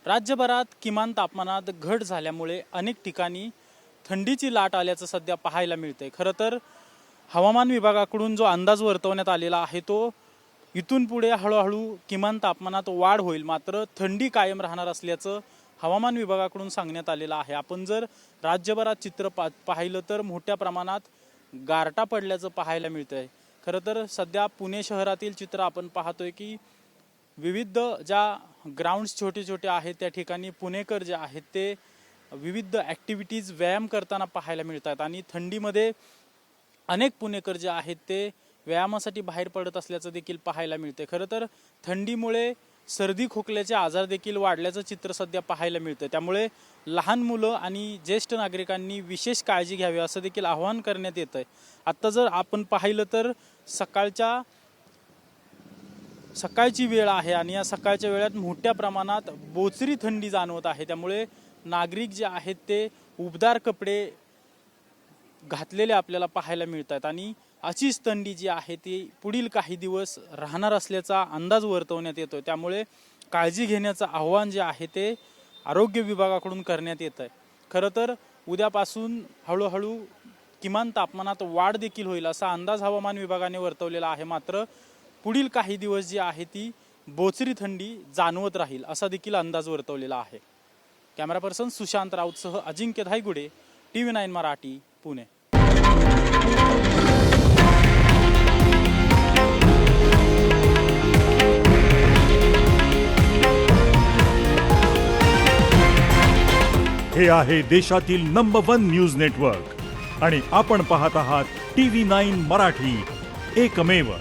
राज्यभरात किमान तापमानात घट झाल्यामुळे अनेक ठिकाणी थंडीची लाट आल्याचं सध्या पाहायला मिळतंय। खरं तर हवामान विभागाकडून जो अंदाज वर्तवण्यात आलेला आहे तो इथून पुढे हळूहळू किमान तापमानात वाढ होईल, मात्र थंडी कायम राहणार असल्याचं हवामान विभागाकडून सांगण्यात आलेलं आहे। आपण जर राज्यभरात चित्र पाहिलं तर मोठ्या प्रमाणात गारटा पडल्याचं पाहायला मिळतंय। खरं तर सध्या पुणे शहरातील चित्र आपण पाहतोय की विविध ज्या ग्राउंड्स छोटे छोटे आहेत त्या ठिकाणी पुणेकर जे आहेत ते विविध ॲक्टिव्हिटीज व्यायाम करताना पाहायला मिळतात आणि थंडीमध्ये अनेक पुणेकर जे आहेत ते व्यायामासाठी बाहेर पडत असल्याचं देखील पाहायला मिळते। खरं तर थंडीमुळे सर्दी खोकल्याचे आजार देखील वाढल्याचं चित्र सध्या पाहायला मिळतं, त्यामुळे लहान मुलं आणि ज्येष्ठ नागरिकांनी विशेष काळजी घ्यावी असं देखील आवाहन करण्यात येतं आहे। आत्ता जर आपण पाहिलं तर सकाळची वेळ आहे आणि या सकाळच्या वेळात मोठ्या प्रमाणात बोचरी थंडी जाणवत आहे, त्यामुळे नागरिक जे आहेत ते उबदार कपडे घातलेले आपल्याला पाहायला मिळतात आणि अशीच थंडी जी आहे ती पुढील काही दिवस राहणार असल्याचा अंदाज वर्तवण्यात येतो। त्यामुळे काळजी घेण्याचं आव्हान जे आहे ते आरोग्य विभागाकडून करण्यात येत आहे। खरं तर उद्यापासून हळूहळू किमान तापमानात वाढ देखील होईल असा अंदाज हवामान विभागाने वर्तवलेला आहे, मात्र पुढील काही दिवस जी आहे ती बोचरी थंडी जाणवत राहील असा देखील अंदाज वर्तवलेला आहे। कॅमेरा पर्सन सुशांत राऊतसह अजिंक्य धायगुडे, TV9 मराठी, पुणे। हे आहे देशातील नंबर 1 न्यूज नेटवर्क आणि आपण पाहत आहात TV9 मराठी, एकमेव।